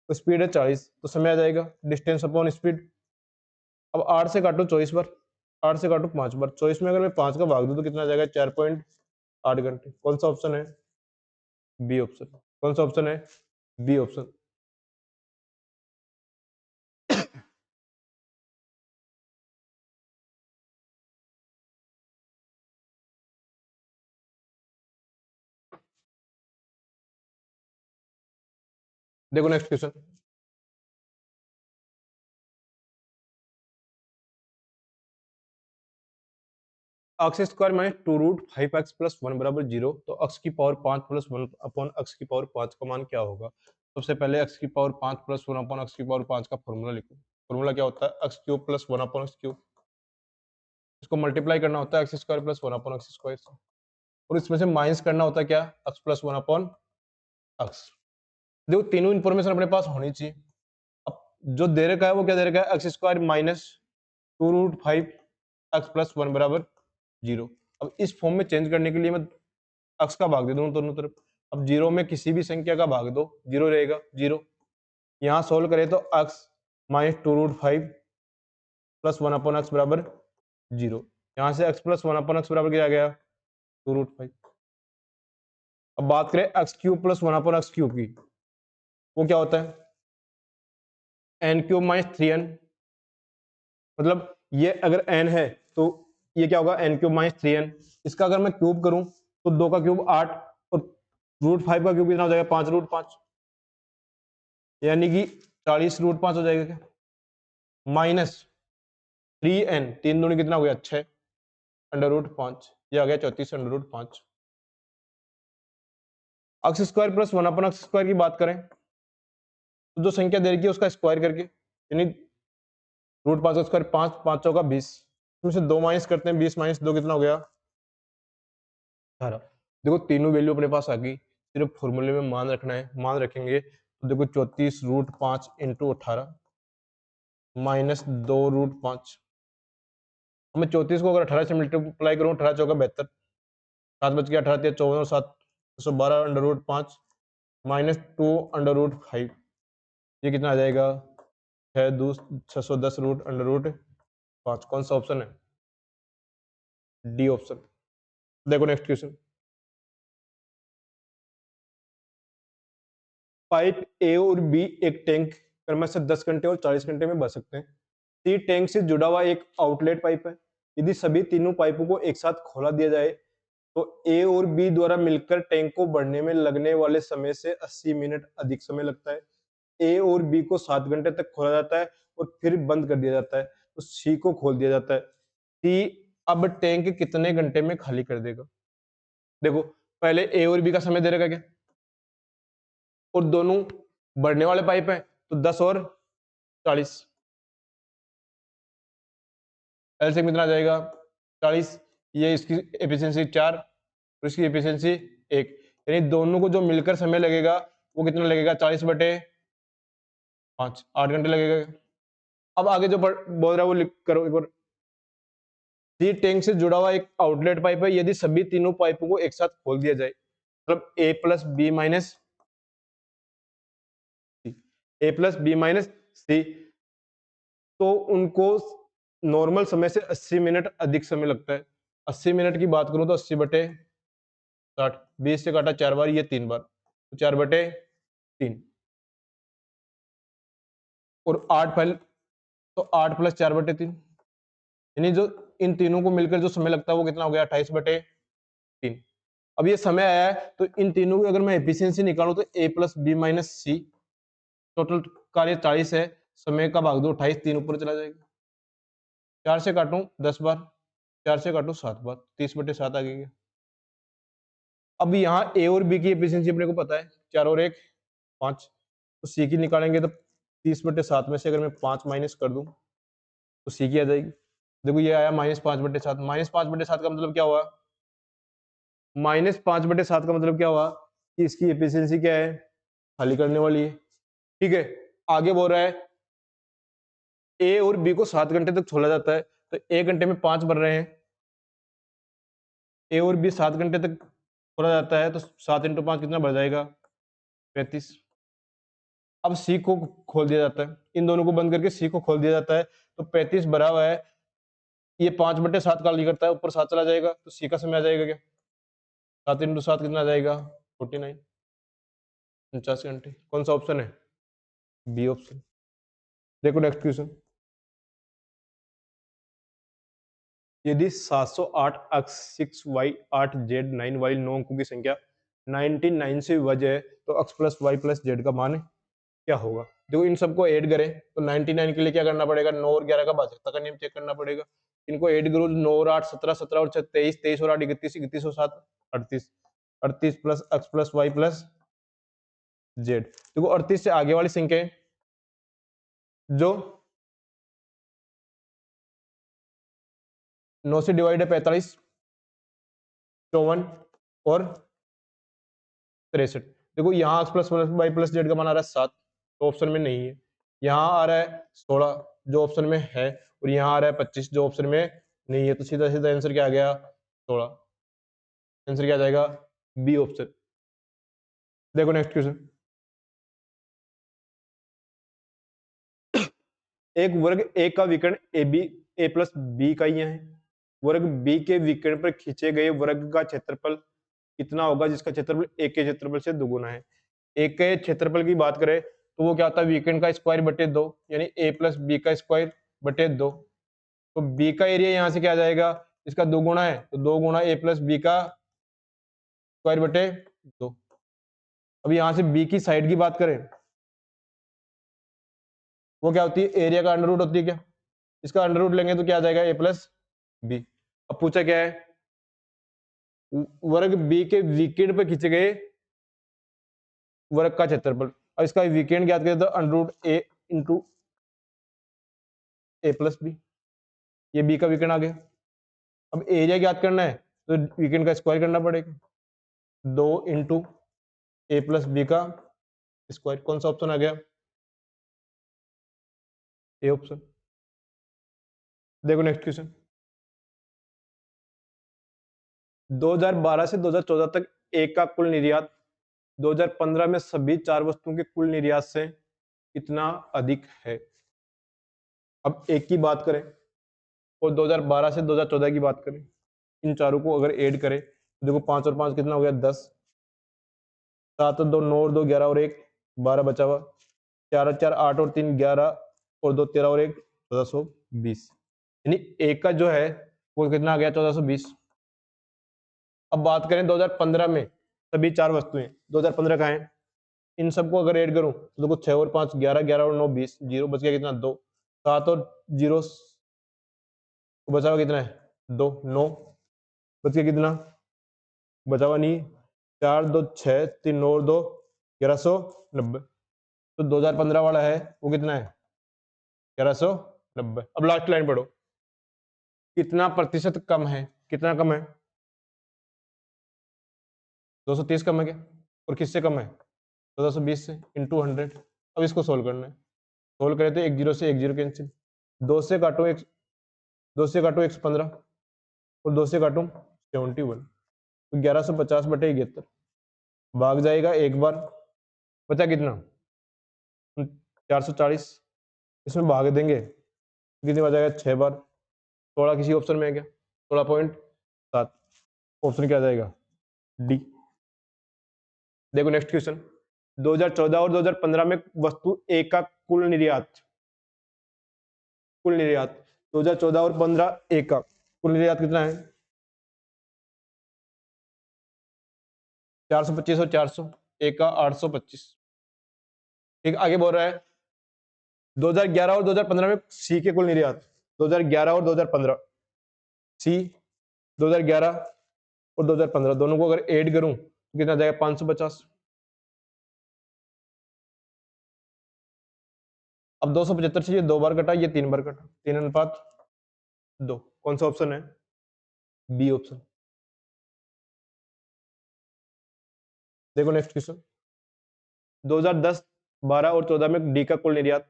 तो स्पीड है 40, तो समय आ जाएगा डिस्टेंस अपॉन स्पीड। अब 8 से काटो 24 बार, 8 से काटो 5 बार। 24 में अगर मैं 5 का भाग दूं तो कितना आ जाएगा? 4.8 घंटे। कौन सा ऑप्शन है? B option. कौन सा ऑप्शन है? B option. देखो next question. X square minus 2√5x plus 1 बराबर 0, तो अक्स की पावर 5 प्लस 1 अपॉन अक्स की पावर 5 का मान क्या होगा? सबसे पहले अक्स की पावर 5 प्लस 1 अपॉन अक्स की पावर 5 का फॉर्मूला लिखो। फॉर्मूला क्या होता है? X cube plus 1 upon x cube. इसको मल्टीप्लाई करना होता है एक्स स्क्वायर प्लस 1 अपॉन अक्स स्क्वायर से, और इसमें से माइनस करना होता है क्या? अक्स प्लस 1 अपॉन अक्स। देखो तीनों इंफॉर्मेशन अपने पास होनी चाहिए। अब जो दे रखा है वो क्या दे रखा है? X square minus 2√5 x plus 1 बराबर 0। अब इस फॉर्म में चेंज करने के लिए मैं अक्स का भाग दे दूं दोनों तरफ। अब 0 में किसी भी संख्या का भाग दो 0 रहेगा 0। यहाँ सोल्व करें तो X minus 2√5 plus 1 upon X बराबर 0। यहाँ से एक्स प्लस 1 अपॉन एक्स बराबर क्या आ गया? 2√5। अब बात करें X cube plus 1 upon X cube की, वो क्या होता है? N cube minus 3n। मतलब ये अगर n है तो ये क्या होगा? N cube minus 3n। इसका अगर मैं क्यूब करूं तो 2 का क्यूब 8 और √5 का क्यूब कितना हो जाएगा? 5√5, यानी कि 40√5 हो जाएगा क्या? माइनस 3n, 3 दूनी कितना हो गया? 6 √5, ये आ गया 34 √5। एक्स स्क्वायर प्लस 1 अपन एक्स स्क्वायर की बात करें तो जो संख्या दे रखी है उसका स्क्वायर करके, यानी √5 का स्क्वायर 5, 5 चौका 20, इसमें से 2 माइनस करते हैं। 20 माइनस 2 कितना हो गया? 18। देखो तीनों वैल्यू अपने पास आ गई, सिर्फ फॉर्मूले में मान रखना है। मान रखेंगे तो देखो 34√5 इंटू 18 माइनस 2√5। मैं 34 को अगर 18 से मल्टीप्लाई करूँ, 18 चौका 72, 7 बच गया 18 54 और 7 112 √5 माइनस 2√5, ये कितना आ जाएगा? 610 √5। कौन सा ऑप्शन है? D option. देखो नेक्स्ट क्वेश्चन। पाइप ए और बी एक टैंक क्रमशः 10 घंटे और 40 घंटे में भर सकते हैं। सी टैंक से जुड़ा हुआ एक आउटलेट पाइप है। यदि सभी तीनों पाइपों को एक साथ खोला दिया जाए तो ए और बी द्वारा मिलकर टैंक को भरने में लगने वाले समय से 80 मिनट अधिक समय लगता है। ए और बी को 7 घंटे तक खोला जाता है और फिर बंद कर दिया जाता है, तो सी को खोल दिया जाता है। सी अब टैंक कितने घंटे में खाली कर देगा? देखो पहले ए और बी का समय दे रखा क्या, और दोनों बढ़ने वाले पाइप हैं तो 10 और 40, एलसीएम कितना आ जाएगा? 40। ये इसकी एफिशिएंसी 4 और इसकी एफिशिएंसी 1, यानी दोनों को जो मिलकर समय लगेगा वो कितना लगेगा? 40/5, 8 घंटे लगेगा। अब आगे जो बोल रहा है वो लिख करो एक बार। सी टैंक से जुड़ा हुआ एक आउटलेट पाइप है, यदि सभी तीनों पाइपों को एक साथ खोल दिया जाए, मतलब ए प्लस बी माइनस सी, तो उनको नॉर्मल समय से 80 मिनट अधिक समय लगता है। 80 मिनट की बात करूं तो 80/60, 20 से काटा 4 बार, ये 3 बार, तो 4/3, और 8 पहले, तो 8 + 4/3, यानी जो इन तीनों को मिलकर जो समय लगता है वो कितना हो गया, 28/3। अब ये समय आया है तो इन तीनों की अगर मैं एफिशिएंसी निकालूं तो ए प्लस बी माइनस सी, टोटल कार्य 40 है, समय का भाग दो 28, 3 ऊपर चला जाएगा, 4 से काटूं 10 बार, 4 से काटूं 7 बार, 30/7 आ गया। अब यहाँ ए और बी की एफिशिएंसी अपने को पता है, 4 और 1 5, तो सी की निकालेंगे तो 30/7 में से अगर मैं 5 माइनस कर दूं तो सी की आ जाएगी। देखो ये आया -5/7, -5/7 का मतलब क्या हुआ, -5/7 का मतलब क्या हुआ कि इसकी एफिशिएंसी क्या है, खाली करने वाली है। ठीक है, आगे बोल रहा है ए और बी को 7 घंटे तक छोड़ा जाता है, तो 1 घंटे में 5 बन रहे हैं, ए और बी 7 घंटे तक छोड़ा जाता है, तो 7 × 5 कितना बढ़ जाएगा, 35। अब सी को खोल दिया जाता है, इन दोनों को बंद करके सी को खोल दिया जाता है, तो 35 भरा हुआ है, ये 5/7 खाली करता है, ऊपर 7 चला जाएगा, तो सी का समय आ जाएगा क्या, 7 × 7 कितना आ जाएगा, 49, 49 घंटे। कौन सा ऑप्शन है, बी ऑप्शन। देखो नेक्स्ट क्वेश्चन, यदि 708 x 6y 8 z 9 वाली 9 अंकों की संख्या 99 से विभाज्य है तो x + y + z का मान क्या होगा। देखो इन सबको ऐड करें तो 99 के लिए क्या करना पड़ेगा, 9 और 11 का भाजकता का नियम चेक करना पड़ेगा। इनको ऐड करो, 9 और 8 17, 17 और 6 23, 23 और 8 31, 31 और 7 38, 38 + x + y + z। देखो 38 से आगे वाली संख्या जो 9 से डिवाइड है 45, 54 और 63। देखो यहाँ x + y + z का मान आ रहा है 7, तो ऑप्शन में नहीं है। यहाँ आ रहा है 16 जो ऑप्शन में है, और यहाँ आ रहा है 25 जो ऑप्शन में नहीं है, तो सीधा सीधा आंसर क्या आ गया, 16। आंसर क्या आ जाएगा, बी ऑप्शन। देखो नेक्स्ट क्वेश्चन, एक वर्ग ए का विकर्ण A B A plus B इकाइयां है, वर्ग बी के विकर्ण पर खींचे गए वर्ग का क्षेत्रफल कितना होगा जिसका क्षेत्रफल ए के क्षेत्रफल से दोगुना है। एक के क्षेत्रफल की बात करें तो वो क्या होता है, विकर्ण का स्क्वायर बटे 2, यानी a + b का स्क्वायर बटे 2, तो b का एरिया यहाँ से क्या आ जाएगा, इसका 2 गुना है, तो 2 गुना a + b का स्क्वायर बटे 2। अब यहाँ से b की साइड की बात करें, वो क्या होती है, एरिया का अंडर रूट होती है क्या, इसका अंडर रूट लेंगे तो क्या आ जाएगा, a + b। अब पूछा क्या है, वर्ग b के विकर्ण पे खींचे गए वर्ग का क्षेत्रफल। अब इसका विकर्ण ज्ञात करें तो under root a × a + b, ये b का विकर्ण आ गया। अब एरिया ज्ञात करना है तो विकर्ण का स्क्वायर करना पड़ेगा, 2 × a + b का स्क्वायर। कौन सा ऑप्शन आ गया, ए ऑप्शन। देखो नेक्स्ट क्वेश्चन, 2012 से 2014 तक एक का कुल निर्यात 2015 में सभी 4 वस्तुओं के कुल निर्यात से कितना अधिक है। अब एक की बात करें और 2012 से 2014 की बात करें, इन चारों को अगर ऐड करें तो देखो 5 और 5 कितना हो गया, 10, 7 और 2 9 और 2 11 और 1 12 बचा हुआ, 4 और 4 8 और 3 11 और 2 13 और 1 1420, यानी एक का जो है वो कितना आ गया, 1420। अब बात करें 2015 में सभी 4 वस्तुएं, 2015 का है, इन सबको अगर ऐड करूं तो देखो 6 और 5 11, 11 और 9 20, जीरो बच गया कितना, 2, 7 और 0 बचा हुआ कितना है, 2 9 बच गया कितना, बचा हुआ नहीं, 4 2 6 3 9 और 2 1190, तो 2015 वाला है वो कितना है, 1190। अब लास्ट लाइन पढ़ो, कितना प्रतिशत कम है, कितना कम है, 230 कम है क्या, और किससे कम है, 1420 से, × 100। अब इसको सोल्व करना है, सोल्व करें तो 1 0 से 1 0 कैंसिल, 2 से काटूं 115 और 2 से काटूं 71, तो 1150/71 भाग जाएगा एक बार, बचा कितना 440, इसमें भाग देंगे कितनी बार जाएगा 6 बार, 16 किसी ऑप्शन में है क्या, 16.7, ऑप्शन क्या जाएगा डी। देखो नेक्स्ट क्वेश्चन, 2014 और 2015 में वस्तु ए का कुल निर्यात 2014 और 15 ए का कुल निर्यात कितना है 425 और 400, ए का 825। ठीक, आगे बोल रहा है 2011 और 2015 में सी के कुल निर्यात, 2011 और 2015, सी 2011 और 2015 दोनों को अगर ऐड करूं तो कितना जाएगा 550। अब 275 से ये 2 बार कटा, ये 3 बार कटा, 3:2, कौन सा ऑप्शन है, बी ऑप्शन। देखो नेक्स्ट क्वेश्चन, 2010, 12 और 14 में डी का कुल निर्यात,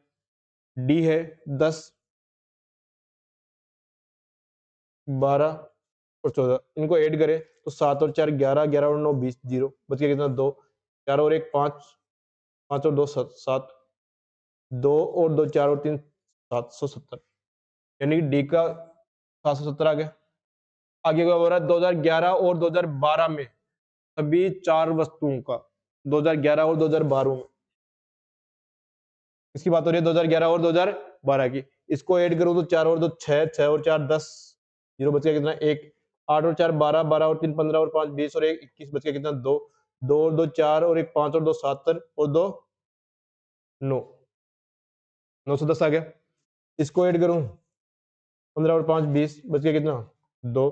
डी है 10, 12 और 14, इनको ऐड करें तो 7 और 4 11, 11 और 9 20, 0 बच गया कितना 2, 4 और 1 5, 5 और 2 7, 2 और 2 4 और 3 770, यानी कि डी का 770 आ गया। आगे क्या हो रहा है 2011 और 2012 में सभी 4 वस्तुओं का, 2011 और 2012 में, इसकी बात हो रही है 2011 और 2012 की, इसको ऐड करूं तो 4 और 2 6, 6 और 4 10, 0 बच गया कितना 1, 8 और 4 12, 12 और 3 15 और 5 20 और 1 21 बच गया कितना 2, 2 और 2 4 और 1 5 और 2 7 और 2 9, 910 आ गया। इसको ऐड करूं 15 और 5 20 बच गया कितना 2,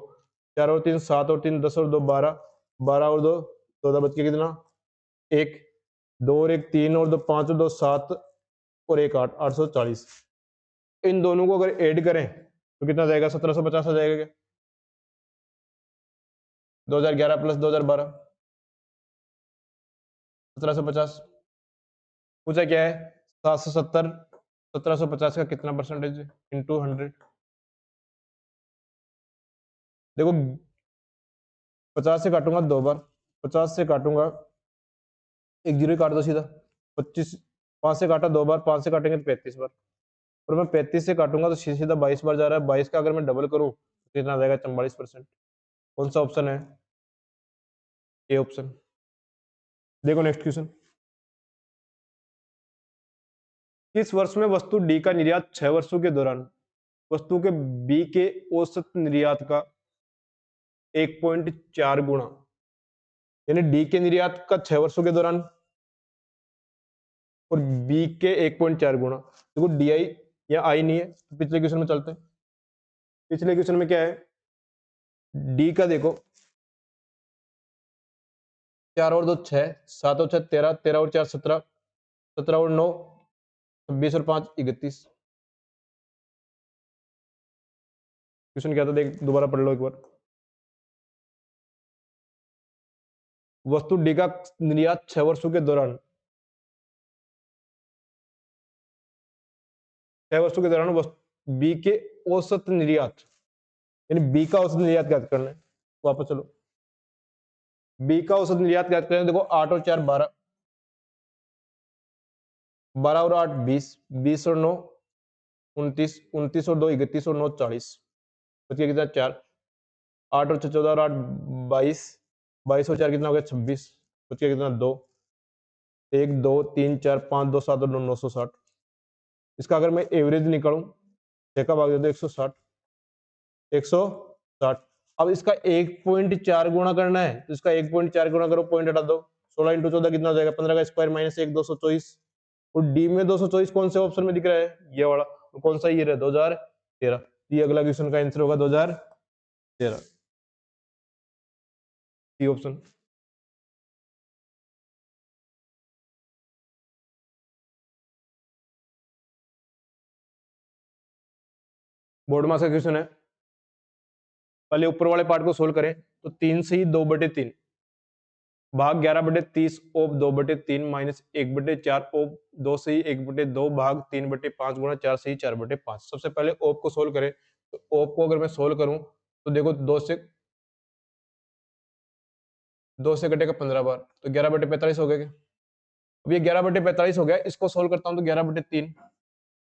4 और 3 7 और 3 10 और 2 12, 12 और 2 14 बच गया कितना 1, 2 और 1 3 और 2 5 और 2 7 और 1 8, 840। इन दोनों को अगर ऐड करें तो कितना जाएगा 1750 आ जाएगा क्या, 2011 प्लस 2012 1750, पूछा क्या है 770, 1750 का कितना परसेंटेज है इंटू 100। देखो 50 से काटूंगा 2 बार, 50 से काटूंगा एक जीरो काट दो सीधा, 25, 5 से काटा 2 बार, 5 से काटेंगे तो 35 बार, और मैं 35 से काटूंगा तो सीधा 22 बार जा रहा है, 22 का अगर मैं डबल करूं तो कितना आ जाएगा 44%। कौन सा ऑप्शन है, ए ऑप्शन। देखो नेक्स्ट क्वेश्चन, किस वर्ष में वस्तु डी का निर्यात 6 वर्षों के दौरान वस्तु के बी के औसत निर्यात का 1.4 गुना, यानी डी के निर्यात का 6 वर्षों के दौरान और बी के 1.4 गुना। देखो डी आई या आई नहीं है तो पिछले क्वेश्चन में चलते हैं। पिछले क्वेश्चन में क्या है, डी का देखो 4 और 2 6, 7 और 6 13, 13 और 4 17, 17 और 9 26 और 5 31। क्वेश्चन क्या था देख दोबारा पढ़ लो एक बार। वस्तु डी का निर्यात 6 वर्षों के दौरान, 6 वर्षों के दौरान बी के औसत निर्यात, यानी बी का औसत निर्यात ज्ञात करना है। वापस चलो, बी का औसत निर्यात ज्ञात करना है। देखो 8 और 4 12, 12 और 8 20, 20 और 9 29, 29 और 2 31 और 9 40, बच गया कितना 4, 8 और 6 14 और 8 22, 22 और 4 कितना हो गया 26, बच गया कितना 2, 1 2 3 4 5 2 7 और 9 960। इसका अगर मैं एवरेज निकालूं 6 का भाग दे दो 160, 160। अब इसका 1.4 गुणा करना है तो इसका 1.4 गुणा करो, पॉइंट हटा दो, 16 इंटू 14 कितना हो जाएगा 15 का स्क्वायर माइनस 1 224। और डी में 224 कौन से ऑप्शन में दिख रहा है, ये वाला, तो कौन सा ईयर है 2013, ये अगला क्वेश्चन का आंसर होगा 2013, सी ऑप्शन। बोर्ड मास का क्वेश्चन है, पहले ऊपर वाले पार्ट को सोल्व करें तो 3 से ही 2/3, भाग 11/30 ऑफ 2/3 माइनस 1/4 ऑफ 2 से ही 1/2 भाग 3/5 गुणा 4 से ही 4/5। सबसे पहले ऑफ को सोल्व करें, तो ऑफ को अगर मैं सोल्व करूं तो देखो 2 से कटेगा 15 बार, तो 11/45 हो गया क्या? अब ये 11/45 हो गया, इसको सोल्व करता हूं तो 11/3,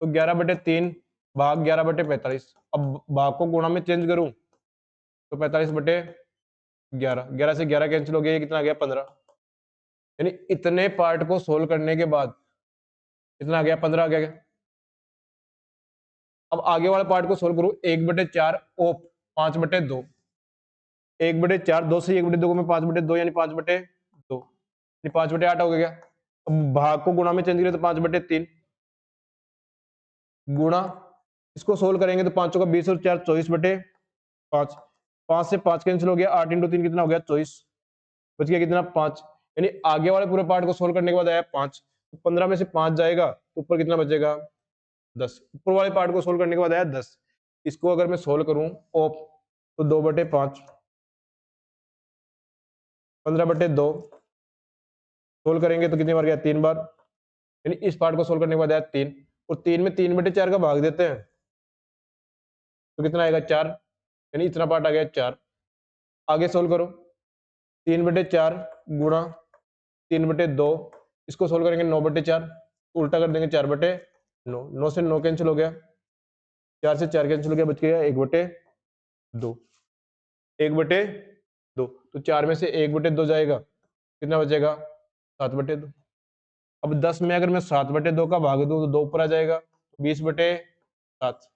तो 11/3 भाग 11/45। अब भाग को गुणा में चेंज करूं तो 45/11, 11 से 11 कैंसिल हो गया, ये कितना आ गया 15। यानी इतने पार्ट को सोल्व करने के बाद कितना आ गया 15 आ गया। अब आगे वाले पार्ट को सोल्व करूं, 1/4 ऑफ 5/2, 1/4, 2 से 1/2 में 5/2 यानी 5/2, 5/8 हो गया। अब भाग को गुणा में चेंज करें तो 5/3 गुणा, इसको सोल्व करेंगे तो 5 का 20 और 4 24/5, 5 से 5 कैंसिल हो गया, 8 × 3 कितना हो गया 24, बच गया कितना 5। यानी आगे वाले पूरे पार्ट को सोल्व करने के बाद आया 5, तो 15 में से 5 जाएगा तो ऊपर कितना बचेगा 10। ऊपर वाले पार्ट को सोल्व करने के बाद आया 10। इसको अगर मैं सोल्व करूं ऑफ तो 2/5, 15/2 सोल्व करेंगे तो कितनी बार गया 3 बार। यानी इस पार्ट को सोल्व करने के बाद आया 3, और 3 में 3/4 का भाग देते हैं तो कितना आएगा 4, यानी इतना पार्ट आ गया 4। आगे सोल्व करो, 3/4 गुणा 3/2, इसको सोल्व करेंगे 9/4, उल्टा कर देंगे 4/9, 9 से 9 कैंसिल हो गया, 4 से 4 कैंसिल हो गया, बच गया 1/2, 1/2, तो 4 में से 1/2 जाएगा, कितना बचेगा 7/2। अब 10 में अगर मैं 7/2 का भाग दूं तो 2 ऊपर आ जाएगा, 20/7,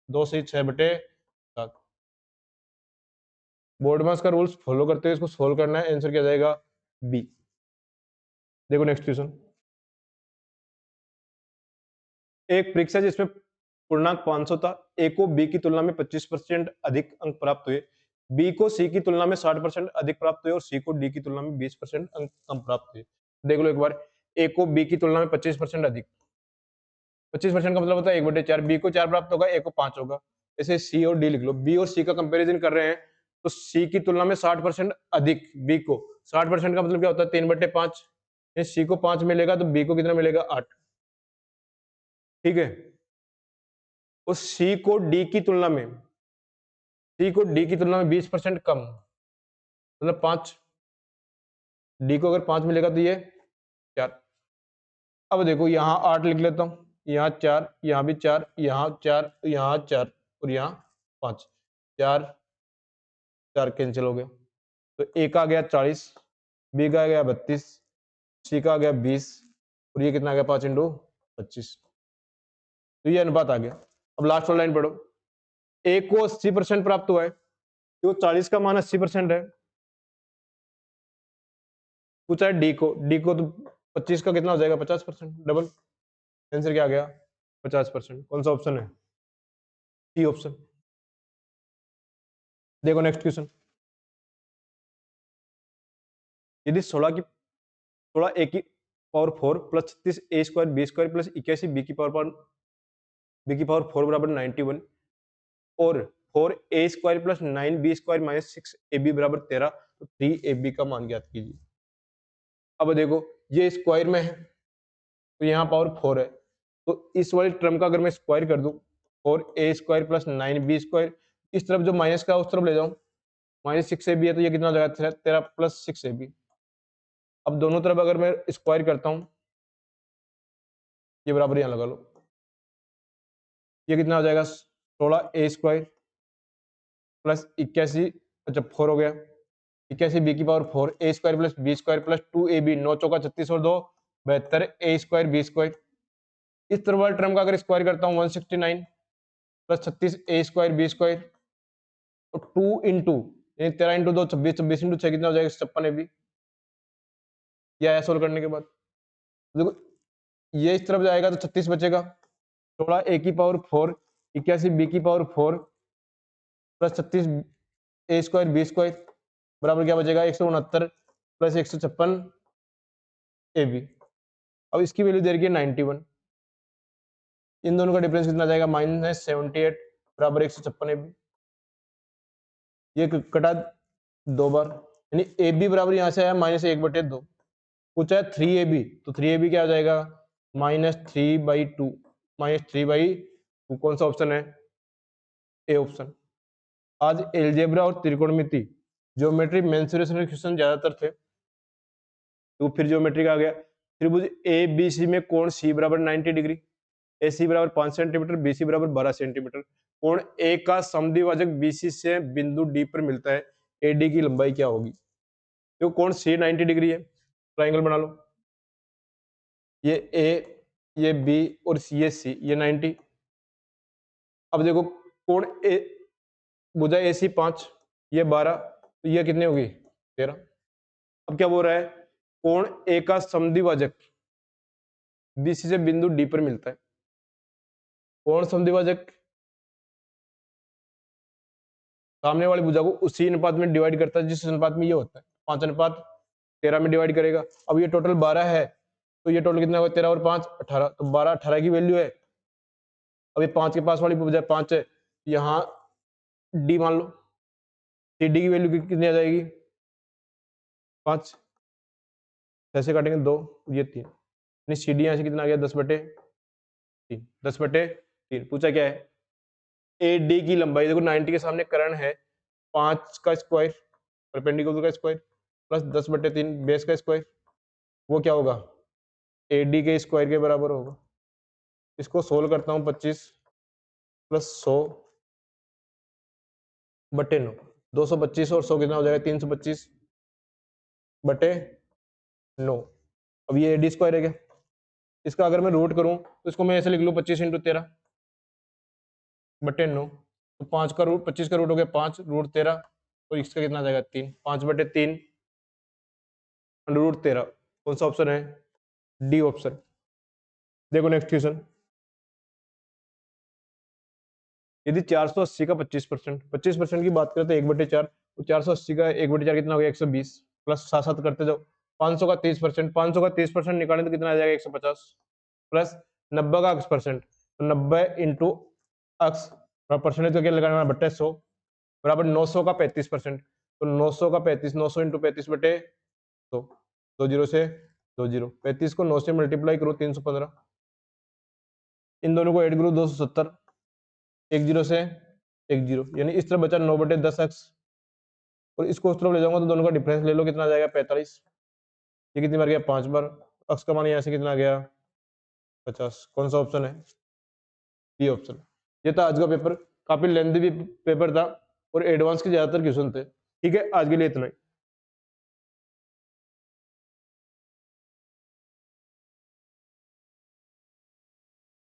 2 से 6/7। बोर्ड मास का रूल्स फॉलो करते हुए इसको सोल्व करना है, आंसर क्या जाएगा बी। देखो नेक्स्ट क्वेश्चन, एक परीक्षा जिसमें पूर्णांक 500 था, ए को बी की तुलना में 25% अधिक अंक प्राप्त हुए, बी को सी की तुलना में 60% अधिक प्राप्त हुए और सी को डी की तुलना में 20% अंक कम प्राप्त हुए। देख लो एक बार, ए को बी की तुलना में 25% अधिक, 25% का मतलब होता है 1/4, बी को 4 प्राप्त होगा, ए को 5 होगा। ऐसे सी और डी लिख लो, बी और सी का कंपैरिजन कर रहे हैं तो सी की तुलना में 60% अधिक बी को, 60% का मतलब क्या होता है 3/5, सी को 5 मिलेगा तो बी को कितना मिलेगा 8, ठीक है। उस सी को डी की तुलना में, सी को डी की तुलना में 20% कम, मतलब 5, डी को अगर 5 मिलेगा तो ये 4। अब देखो यहाँ 8 लिख लेता हूँ, यहाँ 4, यहाँ भी 4, यहाँ 4, यहाँ 4 और यहाँ 5, 4 4 कैंसिल हो गया, तो ए का आ गया 40, बी का आ गया 32, सी का आ गया 20 और ये कितना आ गया 5 × 25, तो ये अनुपात आ गया। अब लास्ट वाला लाइन पढ़ो, ए को 80% प्राप्त हुआ है, तो 40 का मान 80% है। पूछा है डी को तो 25 का कितना हो जाएगा 50%, डबल। आंसर क्या आ गया 50%। कौन सा ऑप्शन है, सी ऑप्शन। देखो नेक्स्ट क्वेश्चन, यदि 16 ए की power 4 plus 36 A square B square plus 81 B की पावर 4 बराबर 91 और 4 A square plus 9 B square minus 6 A B बराबर 13, तो 3 ए बी का मान ज्ञात कीजिए। अब देखो ये स्क्वायर में है तो यहाँ पावर 4 है, तो इस वाली टर्म का अगर मैं स्क्वायर कर दूं 4 A square plus 9 B square, इस तरफ जो माइनस का उस तरफ ले जाऊं, माइनस 6 ए बी है तो ये कितना हो जाएगा 13 प्लस 6 ए बी। अब दोनों तरफ अगर मैं स्क्वायर करता हूं, ये बराबर यहाँ लगा लो, ये कितना हो जाएगा 16 ए स्क्वायर प्लस 81, अच्छा 4 हो गया, 81 बी की power 4 A square plus B square plus 2 A B, 9 चौका 36 और 2 72 ए स्क्वायर बी स्क्वायर। इस तरफ वाले टर्म का अगर स्क्वायर करता हूँ 169 plus 36 A square B square, तो 2 इंटू 13 इंटू 2 26, 26 इंटू 6 कितना हो जाएगा 56 ए बी। ये आया सोल्व करने के बाद, देखो ये इस तरफ जाएगा तो 36 बचेगा, 16 ए की पावर 4 81 बी की power 4 plus 36 A square B square बराबर क्या बचेगा 169 प्लस 156 ए बी। अब इसकी वैल्यू दे रखी है 91, इन दोनों का डिफरेंस कितना जाएगा -78 बराबर 156 ए बी। ये कटा 2 बार, यानी ए बी बराबर यहाँ से आया -1/2। पूछा है 3AB, तो 3AB क्या आ जाएगा -3/2, -3/2। कौन सा ऑप्शन है? A option. आज एलजेब्रा और त्रिकोणमिति ज्योमेट्री मेंसुरेशन के क्वेश्चन ज्यादातर थे, तो फिर ज्योमेट्री का आ गया। त्रिभुज ए बी सी में कोण सी बराबर 90 डिग्री, ए सी बराबर 5 सेंटीमीटर, बी सी बराबर 12 सेंटीमीटर। कोण ए का समद्विभाजक बीसी से बिंदु डी पर मिलता है, एडी की लंबाई क्या होगी? तो कोण सी 90 डिग्री है, ट्राइंगल बना लो। ये ए, ये बी और ये सी, ये 90। अब देखो कोण ए भुजा ए सी 5, ये 12, तो ये कितनी होगी 13। अब क्या बोल रहा है? कोण ए का समद्विभाजक बीसी से बिंदु डी पर मिलता है। कोण समद्विभाजक सामने वाली भुजा को उसी अनुपात में डिवाइड करता है जिस अनुपात में ये होता है, 5:13 में डिवाइड करेगा। अब ये टोटल 12 है, तो ये टोटल कितना होगा 13 और 5 18, तो 12 18 की वैल्यू है। अब ये 5 के पास वाली भुजा 5 है, यहाँ डी मान लो, सी डी की वैल्यू कितनी आ जाएगी 5, ऐसे काटेंगे 2, ये 3, यानी सी डी यहाँ से कितना आ गया 10/3, 10/3। पूछा क्या है? ए डी की लंबाई, देखो 90 के सामने कर्ण है, 5 का स्क्वायर परपेंडिकुलर का स्क्वायर प्लस 10/3 बेस का स्क्वायर, वो क्या होगा ए डी के स्क्वायर के बराबर होगा। इसको सोल्व करता हूँ 25 प्लस 100/9, 225 और 100 कितना हो जाएगा 325/9। अब ये ए डी स्क्वायर है क्या? इसका अगर मैं रूट करूं तो इसको मैं ऐसे लिख लूं 25 × 13/9, तो 5 का रूट 25 का रूट हो गया 5 √13, और इसका कितना आ जाएगा 3, 5/3 √13। कौन सा ऑप्शन है? D option. देखो नेक्स्ट क्वेश्चन, यदि 480 का 25% की बात करें तो 1/4, तो 480 का 1/4 कितना हो गया 120, प्लस 7 करते जाओ। 500 का 30%, 500 का 30% निकालें तो कितना आ जाएगा 150, प्लस 90 का x%, तो 90 इंटू x परसेंटेज का क्या लगाना है 100 बराबर 900 का 35%, तो 900 का 35, 900 इंटू 35/100, 2 जीरो से 2 जीरो, 35 को 9 से मल्टीप्लाई करो 315, इन दोनों को ऐड करो 270, 1 जीरो से 1 जीरो, यानी इस तरफ बचा 9/10x, और इसको उस तरफ ले जाऊंगा तो दोनों का डिफरेंस ले लो, कितना आ जाएगा 45। ये कितनी बार गया 5 बार, x का मान यहाँ से कितना आ गया 50। कौन सा ऑप्शन है? B option. ये था आज का पेपर, काफी लेंथी भी पेपर था और एडवांस के ज्यादातर क्वेश्चन थे। ठीक है, आज के लिए इतना ही।